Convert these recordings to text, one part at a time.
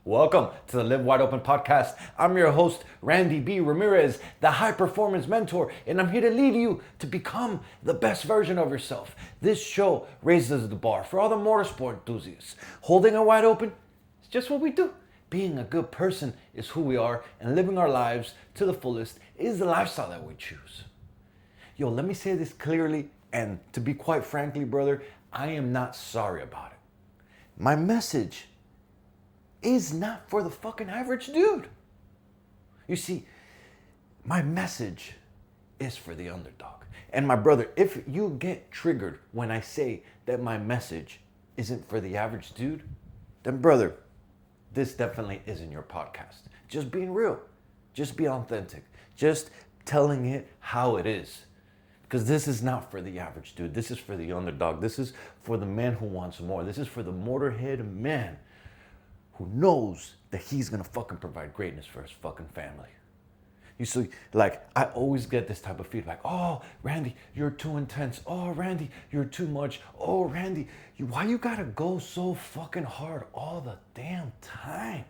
Welcome to the Live Wide Open podcast. I'm your host, Randy B. Ramirez, the high performance mentor, and I'm here to lead you to become the best version of yourself. This show raises the bar for all the motorsport enthusiasts. Holding it wide open is just what we do. Being a good person is who we are, and living our lives to the fullest is the lifestyle that we choose. Yo, let me say this clearly, and to be quite frankly, brother, I am not sorry about it. My message is not for the fucking average dude. You see, my message is for the underdog. And my brother, if you get triggered when I say that my message isn't for the average dude, then brother, this definitely isn't your podcast. Just being real, just be authentic, just telling it how it is. Because this is not for the average dude. This is for the underdog. This is for the man who wants more. This is for the motorhead man who knows that he's gonna fucking provide greatness for his fucking family. You see, like, I always get this type of feedback. Oh, Randy, you're too intense. Oh, Randy, you're too much. Oh, Randy, why you gotta go so fucking hard all the damn time?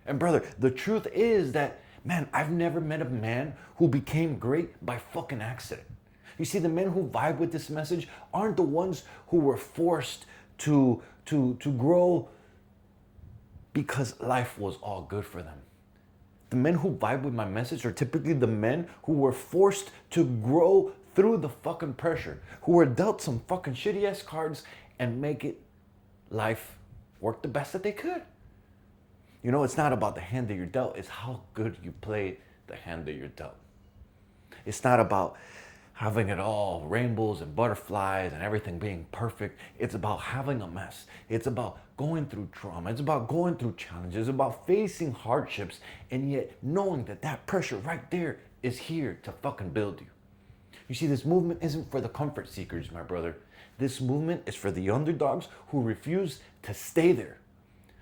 And brother, the truth is that, man, I've never met a man who became great by fucking accident. You see, the men who vibe with this message aren't the ones who were forced to grow because life was all good for them. The men who vibe with my message are typically the men who were forced to grow through the fucking pressure, who were dealt some fucking shitty ass cards and make it life work the best that they could. You know, it's not about the hand that you're dealt, it's how good you play the hand that you're dealt. It's not about having it all rainbows and butterflies and everything being perfect. It's about having a mess. It's about going through trauma. It's about going through challenges. It's about facing hardships and yet knowing that that pressure right there is here to fucking build you. You see, this movement isn't for the comfort seekers, my brother. This movement is for the underdogs who refuse to stay there.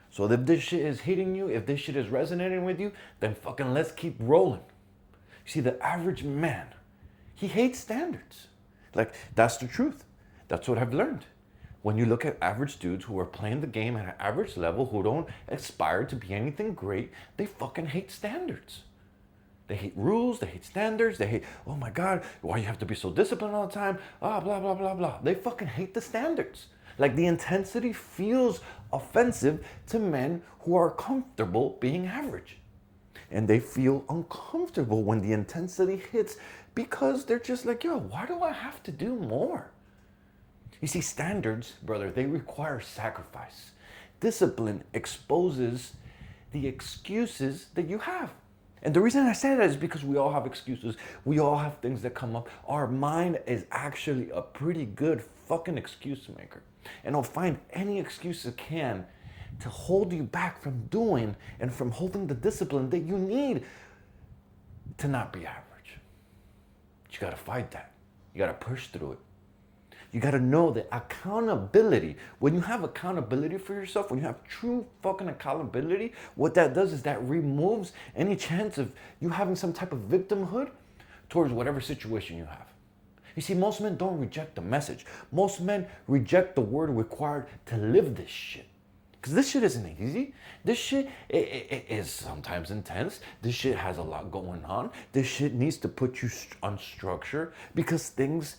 So if this shit is hitting you, if this shit is resonating with you, then fucking let's keep rolling. You see, the average man, he hates standards. Like, that's the truth. That's what I've learned. When you look at average dudes who are playing the game at an average level, who don't aspire to be anything great, they fucking hate standards. They hate rules, they hate standards, they hate, oh my God, why you have to be so disciplined all the time? Ah, blah, blah, blah, blah. They fucking hate the standards. Like, the intensity feels offensive to men who are comfortable being average. And they feel uncomfortable when the intensity hits because they're just like, yo, why do I have to do more? You see, standards, brother, they require sacrifice. Discipline exposes the excuses that you have. And the reason I say that is because we all have excuses. We all have things that come up. Our mind is actually a pretty good fucking excuse maker. And it'll find any excuse it can to hold you back from doing and from holding the discipline that you need to not be average. You gotta fight that. You gotta push through it. You gotta know that accountability, when you have accountability for yourself, when you have true fucking accountability, what that does is that removes any chance of you having some type of victimhood towards whatever situation you have. You see, most men don't reject the message. Most men reject the word required to live this shit. Because this shit isn't easy. This shit it is sometimes intense. This shit has a lot going on. This shit needs to put you on structure because things,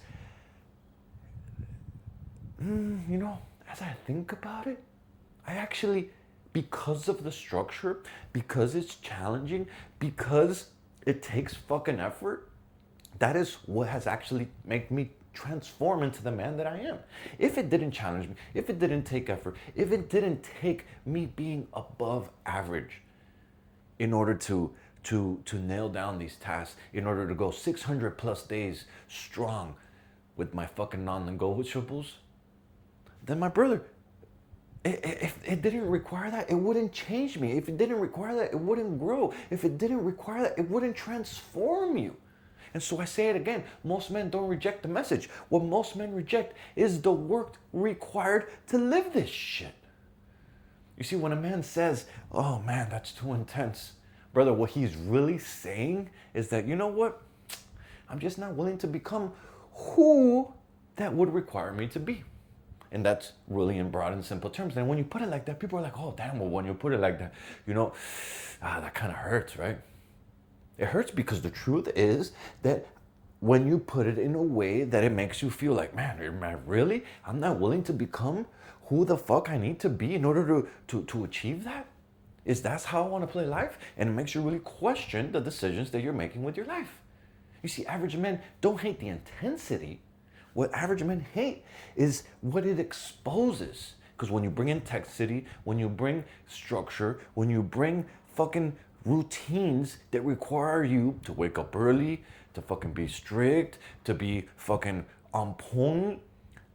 you know, as I think about it, I actually, because of the structure, because it's challenging, because it takes fucking effort, that is what has actually made me transform into the man that I am. If it didn't challenge me, if it didn't take effort, if it didn't take me being above average in order to nail down these tasks, in order to go 600 plus days strong with my fucking non-negotiables, then my brother, if it didn't require that, it wouldn't change me. If it didn't require that, it wouldn't grow. If it didn't require that, it wouldn't transform you. And so I say it again, most men don't reject the message. What most men reject is the work required to live this shit. You see, when a man says, oh man, that's too intense, brother, what he's really saying is that, you know what? I'm just not willing to become who that would require me to be. And that's really in broad and simple terms. And when you put it like that, people are like, oh, damn, well, when you put it like that, that kind of hurts, right? It hurts because the truth is that when you put it in a way that it makes you feel like, man, really? I'm not willing to become who the fuck I need to be in order to achieve that? Is that's how I want to play life? And it makes you really question the decisions that you're making with your life. You see, average men don't hate the intensity. What average men hate is what it exposes. Because when you bring intensity, when you bring structure, when you bring fucking routines that require you to wake up early, to fucking be strict, to be fucking on point,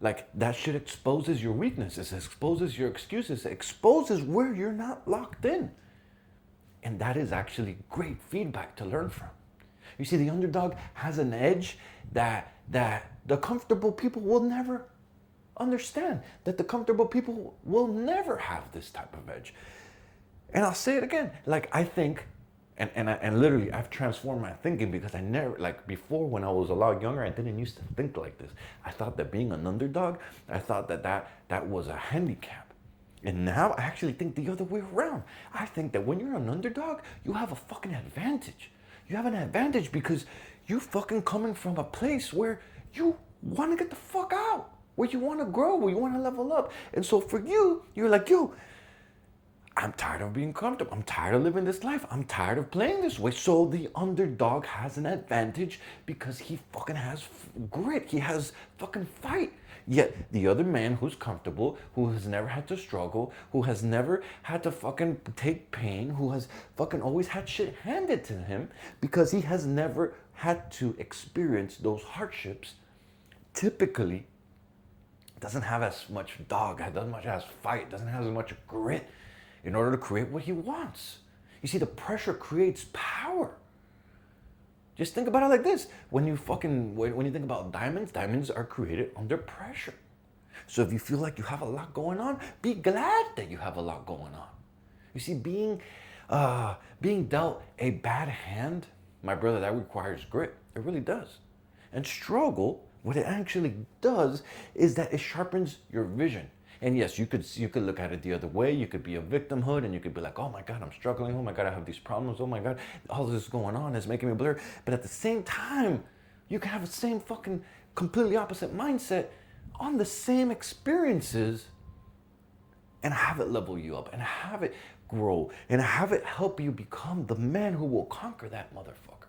like that shit exposes your weaknesses, exposes your excuses, exposes where you're not locked in. And that is actually great feedback to learn from. You see, the underdog has an edge that the comfortable people will never understand, that the comfortable people will never have this type of edge. And I'll say it again, like I think, and literally I've transformed my thinking because I never, like before when I was a lot younger, I didn't used to think like this. I thought that being an underdog, I thought that was a handicap. And now I actually think the other way around. I think that when you're an underdog, you have a fucking advantage. You have an advantage because you fucking coming from a place where you want to get the fuck out, where you want to grow, where you want to level up. And so for you, you're like, yo, I'm tired of being comfortable. I'm tired of living this life. I'm tired of playing this way. So the underdog has an advantage because he fucking has grit. He has fucking fight. Yet the other man who's comfortable, who has never had to struggle, who has never had to fucking take pain, who has fucking always had shit handed to him because he has never had to experience those hardships, typically doesn't have as much dog, doesn't much as fight, doesn't have as much grit in order to create what he wants. You see, the pressure creates power. Just think about it like this. When you think about diamonds, diamonds are created under pressure. So if you feel like you have a lot going on, be glad that you have a lot going on. You see, being dealt a bad hand, my brother, that requires grit. It really does. And struggle, what it actually does is that it sharpens your vision. And yes, you could look at it the other way. You could be a victimhood and you could be like, oh my God, I'm struggling. Oh my God, I have these problems. Oh my God, all this is going on is making me blur. But at the same time, you can have the same fucking completely opposite mindset on the same experiences and have it level you up and have it grow and have it help you become the man who will conquer that motherfucker.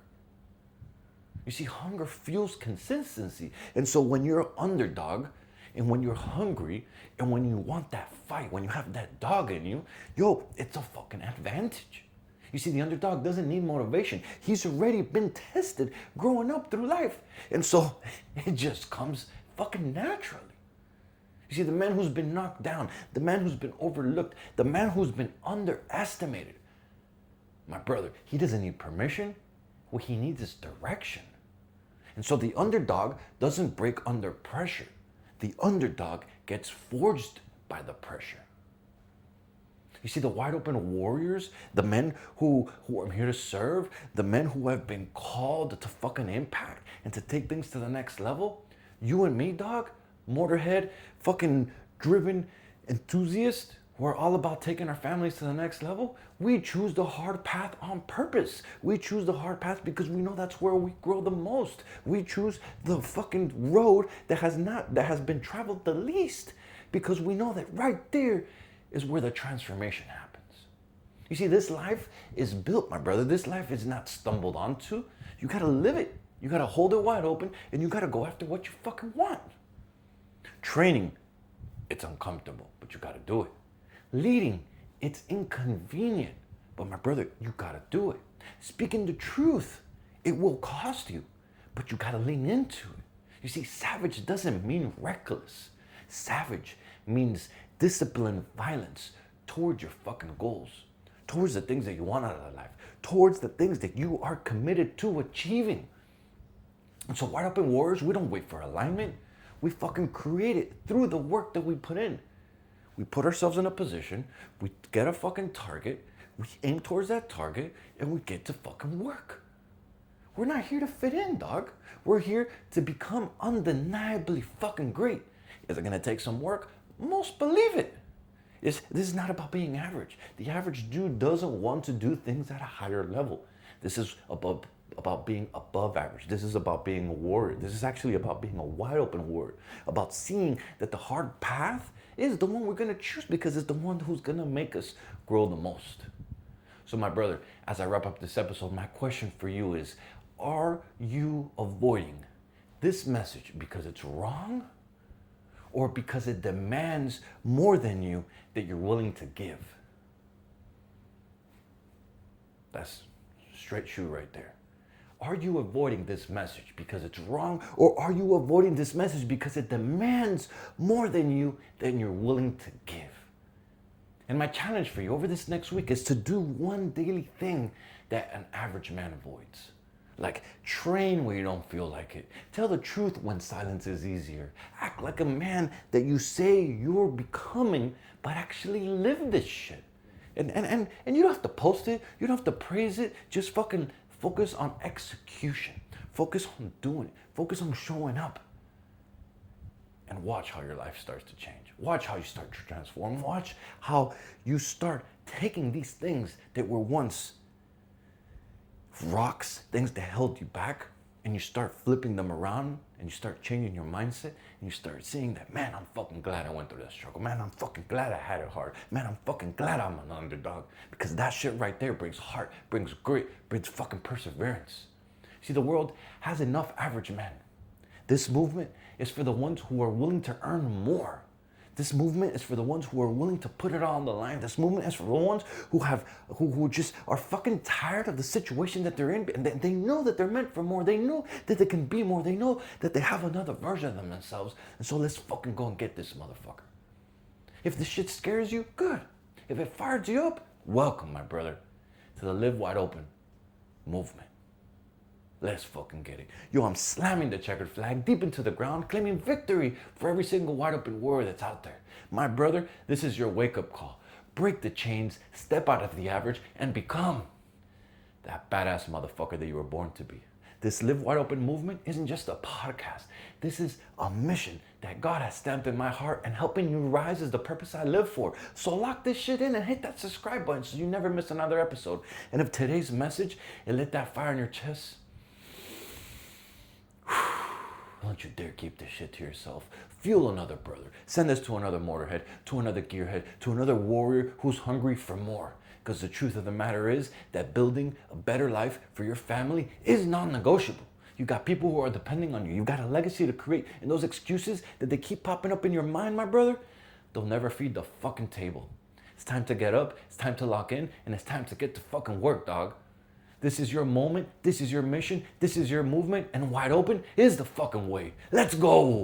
You see, hunger fuels consistency. And so when you're an underdog, and when you're hungry, and when you want that fight, when you have that dog in you, yo, it's a fucking advantage. You see, the underdog doesn't need motivation. He's already been tested growing up through life. And so it just comes fucking naturally. You see, the man who's been knocked down, the man who's been overlooked, the man who's been underestimated, my brother, he doesn't need permission. What he needs is direction. And so the underdog doesn't break under pressure. The underdog gets forged by the pressure. You see, the wide open warriors, the men who I'm here to serve, the men who have been called to fucking impact and to take things to the next level, you and me, dog, motorhead, fucking driven enthusiast, who are all about taking our families to the next level, we choose the hard path on purpose. We choose the hard path because we know that's where we grow the most. We choose the fucking road that has been traveled the least because we know that right there is where the transformation happens. You see, this life is built, my brother. This life is not stumbled onto. You gotta live it. You gotta hold it wide open and you gotta go after what you fucking want. Training, it's uncomfortable, but you gotta do it. Leading, it's inconvenient, but my brother, you gotta do it. Speaking the truth, it will cost you, but you gotta lean into it. You see, savage doesn't mean reckless. Savage means disciplined violence towards your fucking goals, towards the things that you want out of life, towards the things that you are committed to achieving. And so wide open warriors, we don't wait for alignment. We fucking create it through the work that we put in. We put ourselves in a position, we get a fucking target, we aim towards that target, and we get to fucking work. We're not here to fit in, dog. We're here to become undeniably fucking great. Is it gonna take some work? Most believe it. This is not about being average. The average dude doesn't want to do things at a higher level. This is about being above average. This is about being a warrior. This is actually about being a wide open warrior. About seeing that the hard path is the one we're going to choose because it's the one who's going to make us grow the most. So my brother, as I wrap up this episode, my question for you is, are you avoiding this message because it's wrong or because it demands more than you that you're willing to give? That's straight shoe right there. Are you avoiding this message because it's wrong, or are you avoiding this message because it demands more than you're willing to give? And my challenge for you over this next week is to do one daily thing that an average man avoids. Like, train when you don't feel like it. Tell the truth when silence is easier. Act like a man that you say you're becoming, but actually live this shit. And you don't have to post it. You don't have to praise it. Just fucking focus on execution. Focus on doing it. Focus on showing up. And watch how your life starts to change. Watch how you start to transform. Watch how you start taking these things that were once rocks, things that held you back, and you start flipping them around, and you start changing your mindset, and you start seeing that, man, I'm fucking glad I went through that struggle. Man, I'm fucking glad I had it hard. Man, I'm fucking glad I'm an underdog. Because that shit right there brings heart, brings grit, brings fucking perseverance. See, the world has enough average men. This movement is for the ones who are willing to earn more. This movement is for the ones who are willing to put it all on the line. This movement is for the ones who just are fucking tired of the situation that they're in. And they know that they're meant for more. They know that they can be more. They know that they have another version of themselves. And so let's fucking go and get this motherfucker. If this shit scares you, good. If it fires you up, welcome, my brother, to the Live Wide Open movement. Let's fucking get it. Yo, I'm slamming the checkered flag deep into the ground, claiming victory for every single wide open warrior that's out there. My brother, this is your wake-up call. Break the chains, step out of the average, and become that badass motherfucker that you were born to be. This Live Wide Open movement isn't just a podcast. This is a mission that God has stamped in my heart, and helping you rise is the purpose I live for. So lock this shit in and hit that subscribe button so you never miss another episode. And if today's message, it lit that fire in your chest, don't you dare keep this shit to yourself. Fuel another brother. Send this to another motorhead, to another gearhead, to another warrior who's hungry for more. Because the truth of the matter is that building a better life for your family is non-negotiable. You got people who are depending on you. You got a legacy to create. And those excuses that they keep popping up in your mind, my brother, they'll never feed the fucking table. It's time to get up. It's time to lock in. And it's time to get to fucking work, dog. This is your moment, this is your mission, this is your movement, and Wide Open is the fucking way. Let's go!